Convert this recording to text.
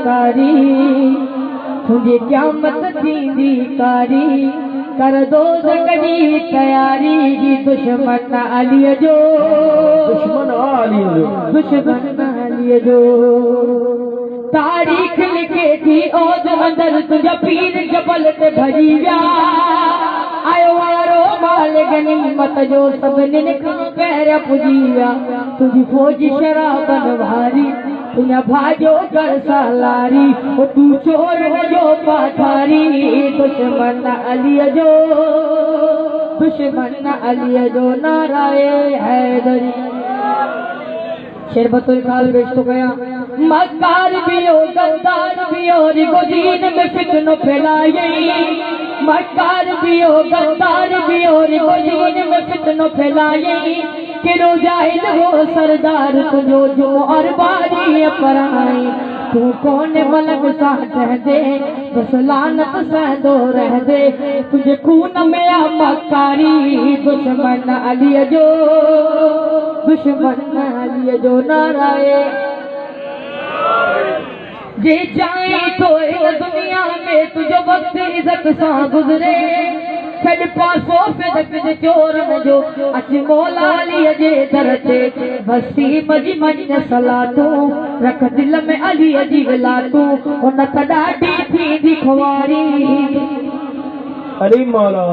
कारी तुझे क़यामत थींदी कारी कर दोज़ख जी तयारी जी दुश्मन अलीअ जो तारीख़ लिखे थी ओद अंदर तुझा पीर जबल ते भरी विया आयो वारो माल गनीमत जो सभिनी खां पहिरियों पुॼी विया तुंहिंजी फौज शराबन वारी तुझा भाॼो कर सालारी तूं चोर न जो पाठारी दुश्मन अलीअ जो नाराए हैदरी शरबतुल काल पेश तो गया मक्कार भी हो गद्दार भी हो रिगो दीन में फितनो फैलाए मक्कार भी हो गद्दार भी हो रिगो दीन में फितनो फैलाए किरो जाहिल हो सरदार तुझो जो और बारी पराई तू कौन मलक साथ दे बस लानत सहदो रह दे तुझे खून में आ मक्कारी दुश्मन अलीअ जो नाराए जे चाहे तो दुनिया में तुझो वक्त इज्जत सां गुज़रे छॾ पासो फिदक जे चोरन जो अच मौला अलीअ जे दर ते वसीम जी मञ सलातूं रख दिल में अलीअ जी लातूं उन त ॾाढी थींदी खुवारी अली मौला